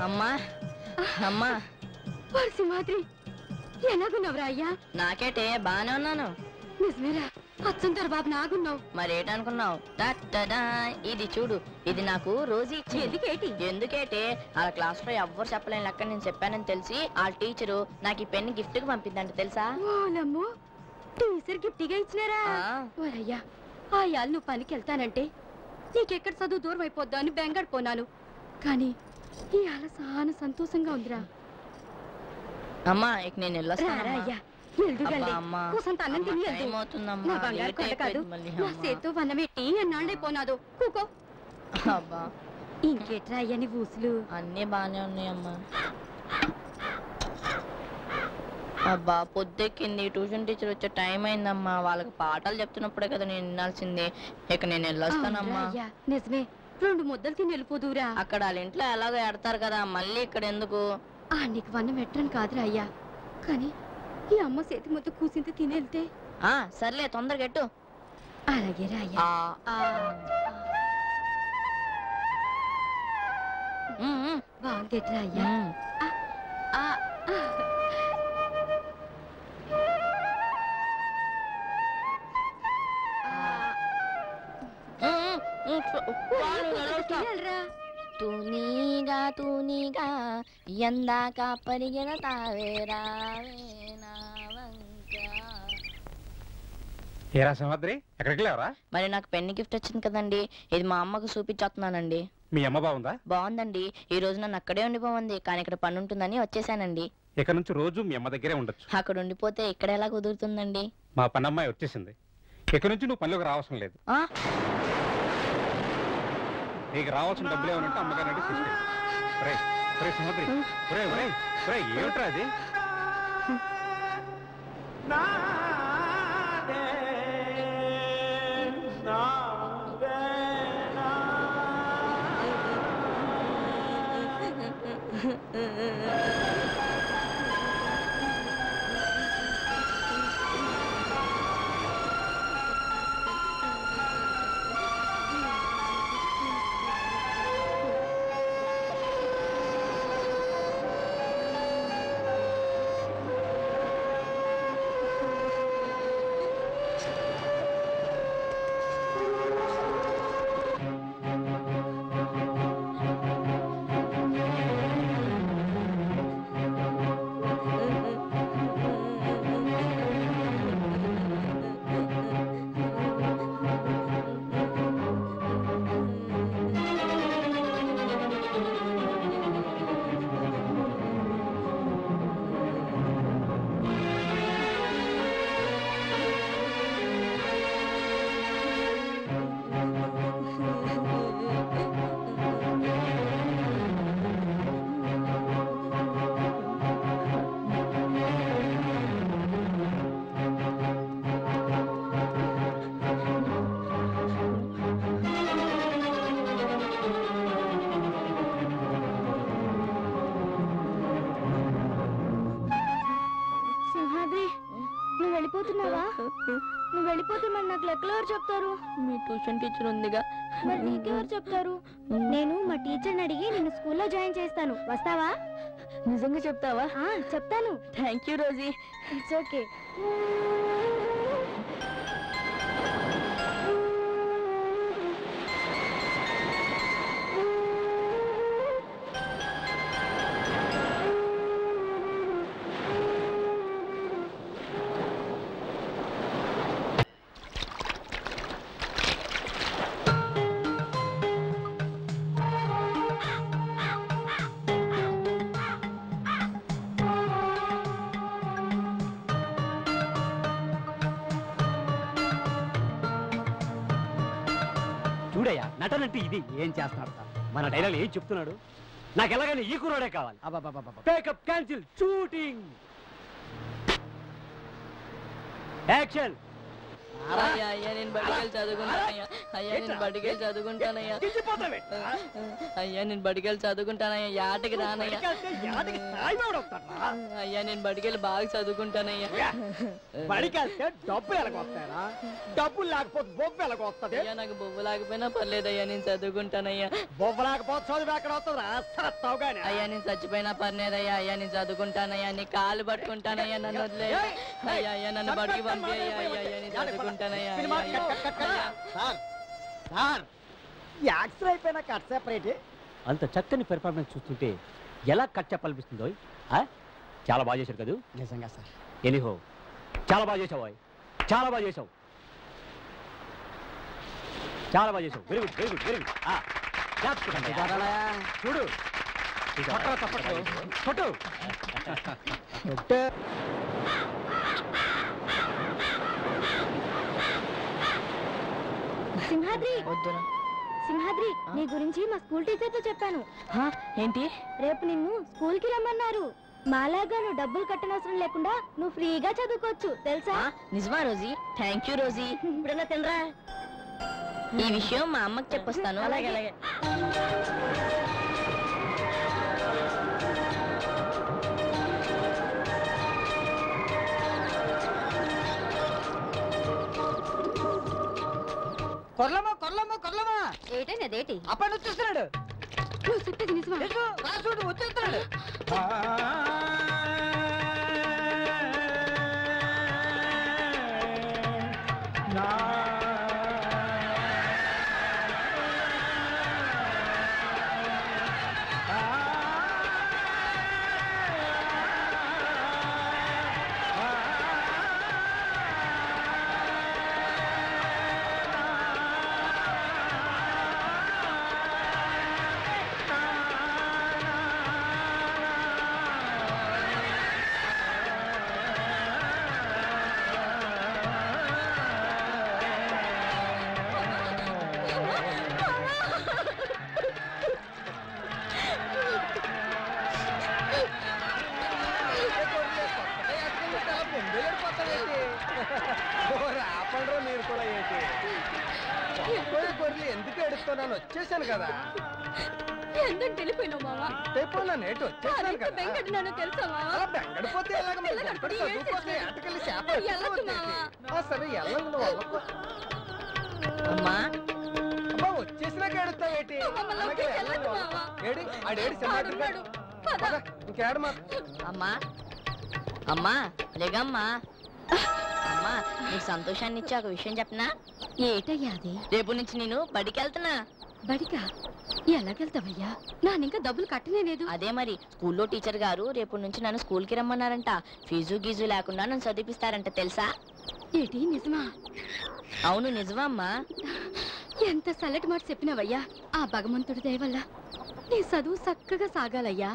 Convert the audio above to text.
అమ్మా అమ్మా సింహాద్రి ఎలాగున్నావురా అయ్యా? నాకేటే బానే ఉన్నాను. నిజమేరా, అచ్చంతర బాబు నాగున్నావు. మరేటనుకున్నావు? ఇది చూడు, ఇది నాకు రోజు ఇచ్చింది. ఎందుకేటే వాళ్ళ క్లాస్ లో ఎవ్వరు చెప్పలేని లెక్క నేను చెప్పానని తెలిసి వాళ్ళ టీచరు నాకు ఈ పెన్ గిఫ్ట్ కి పంపిందంట తెలుసా? ఓలమ్మో, టీచర్ గిఫ్ట్ గా ఇచ్చినారా? ఓరయ్యా, ఆ యాళ్ళు నువ్వు పనికి వెళ్తానంటే నీకెక్కడ చదువు దూరం అయిపోద్దా అని బెంగడిపోనాను. కానీ ఈ ఆల చాలా సంతోషంగా ఉందిరా. అమ్మా ఇక నేను వెళ్ళొస్తాను. ఇంకేట్రా అయ్యని ఊసులు అన్నీ బానే ఉన్నాయమ్మా. అబ్బా పొద్దెక్కింది, ట్యూషన్ టీచర్ వచ్చే టైం అయిందమ్మా. వాళ్ళకి పాఠాలు చెప్తున్నప్పుడే కదా నేను వినాల్సిందే. ఇక నేను వెళ్ళొస్తానమ్మా. నిజమే, 2 ముద్దలు తిని వెళ్ళిపోదురా. అక్కడ వాళ్ళ ఇంట్లో ఎలాగో ఎడతారు కదా, మళ్ళీ ఇక్కడ ఎందుకు? నీకు వన్నం ఎట్టని కాదురా అయ్యా, కానీ ఈ అమ్మ చేతి ముద్ద కూసింత తినేళ్తే. సర్లే తొందరగా ఎట్టు. అలాగే రా అయ్యా. బాగుంది అయ్యా. తూనీగా తూనీగా ఎందాక పరిగెడతావేరా. ఏరా సింహాద్రి, ఎక్కడికి లేవరా? మరి నాకు పెన్ గిఫ్ట్ వచ్చింది కదండి, ఇది మా అమ్మకు చూపించేస్తున్నానండి. మీ అమ్మ బాగుందా? బాగుందండి. ఈ రోజు నన్ను అక్కడే ఉండిపోయింది, కానీ ఇక్కడ పని ఉంటుందని వచ్చేసానండి. ఇక్కడ నుంచి రోజు మీ అమ్మ దగ్గరే ఉండొచ్చు. అక్కడ ఉండిపోతే ఇక్కడ ఎలా కుదురుతుందండి? మా పనమ్మాయి వచ్చేసింది, ఇక్కడ నుంచి నువ్వు పనిలోకి రావాల్సిన లేదు. నీకు రావాల్సిన డబ్బులు ఏమనంటే అమ్మగారు తీసుకెళ్ళి. సింహాద్రి, ఏమిట్రా అది? నువ్వు వెళ్ళిపోతే మరి నాకు లెక్కలు ఎవరు చెప్తారు? మీ ట్యూషన్ టీచర్ ఉందిగా. మరి నీకెవరు చెప్తారు? నేను మా టీచర్ని అడిగి నిన్ను స్కూల్లో జాయిన్ చేస్తాను, వస్తావా? నిజంగా చెప్తావా? చెప్తాను. Thank you Rosie. It's okay. చూడయ్యా, నటనంటే ఇది. ఏం చేస్తున్నాడు మన డైలాగ్? ఏం చెప్తున్నాడు? నాకు ఎలాగైనా ఈ కుర్రోడే కావాలి. Pack up cancel, shooting action. అయ్యా అయ్యా నేను బడికెళ్ళి చదువుకుంటానయ్యా. అయ్యా నేను బడికెళ్ళి చదువుకుంటానయ్యా. అయ్యా నేను బడికెళ్ళి చదువుకుంటానయ్యా. యాటకి రానయ్యా. అయ్యా నేను బడికెళ్ళి బాగా చదువుకుంటానయ్యా. బడికెళ్తే డబ్బులు ఎలాగొస్తాయరా? డబ్బులు లేకపోతే బొబ్బు ఎలాగొస్తుంది? అయ్యా నాకు బొవ్వు లేకపోయినా పర్లేదయ్యా నేను చదువుకుంటానయ్యా. బొబ్బు లేకపోతే చదువు ఎక్కడ వస్తుందిరా? అయ్యా నేను చచ్చిపోయినా పర్లేదయ్యా. అయ్యా నేను చదువుకుంటానయ్యా. నీ కాళ్ళు పట్టుకుంటానయ్యా. నన్ను వదిలే అయ్యా. అయ్యా నన్ను బడికి పంపేయ్యా. అయ్యా అయ్యా నేను చదువుకుంటానయ్యా. యాక్సిడెంట్ అయిపోయినా కట్ సెపరేట్. అంత చక్కని పెర్ఫార్మెన్స్ చూస్తుంటే ఎలా కట్ చెప్పాలనిపిస్తుందో. చాలా బాగా చేశారు కదా. నిజంగా సార్. ఎనీహో చాలా బాగా చేసావు. చాలా బాగా చేసావు. చాలా బాగా చేసావు. Very good very good very good. చూడు సింహాద్రి వద్దురా. సింహాద్రి నీ గురించి మా స్కూల్ టీచర్ తో చెప్పాను. ఏంటి? రేపు నిన్ను స్కూల్ కి రమ్మన్నారు. మాలాగా నువ్వు డబ్బులు కట్టనవసరం లేకుండా నువ్వు ఫ్రీగా చదువుకోవచ్చు తెలుసా? నిజమా రోజీ? Thank you Rosie. ఇప్పుడన్నా తినరా. ఈ విషయం మా అమ్మకి చెప్పొస్తాను. అలాగే అలాగే. కొర్లమా కొర్లమా కొర్లమా ఏటైనదేటి అప్పటి వచ్చేస్తున్నాడు. నువ్వు చెప్పేది నిజమా? రాసుడు వచ్చేస్తున్నాడు. మీరు కూడా ఏంటి గొర్రెలు ఎందుకు ఎడుస్తున్నాను? వచ్చేసాను కదా. ఎందుకు తెలిపోయినావు మావా? అయిపోయినాను ఏంటి? వచ్చేసాను కదా. బెంగడినాను తెలుసా మావా? అలా బెంగడిపోతే ఎలాగ? చదువుకోసం ఆటకెళ్ళి చేప. సరే ఎల్లండి నువ్వు అవ్వకు. అమ్మా అమ్మా వచ్చేసినాక ఎడుతావేటి? AD ఆడేడి cinema ఇంకేడమా. అమ్మా అమ్మా లేగమ్మా. అమ్మా నీకు సంతోషాన్ని ఇచ్చే ఒక విషయం చెప్పనా? ఏటయ్యా అది? రేపు నుంచి నేను బడికి వెళ్తున్నా. బడికా? ఎలాగెళ్తావయ్యా? నానింకా డబ్బులు కట్టనే లేదు. అదే మరి స్కూల్లో టీచర్ గారు రేపు నుంచి నన్ను స్కూల్కి రమ్మన్నారంట. ఫీజు గీజు లేకుండా నన్ను చదివిస్తారంట తెలుసా? ఏటి నిజమా? అవును నిజమా అమ్మా. ఎంత చల్లటి మాట చెప్పినావయ్యా. ఆ భగవంతుడి దయ వల్ల నీ చదువు చక్కగా సాగాలయ్యా.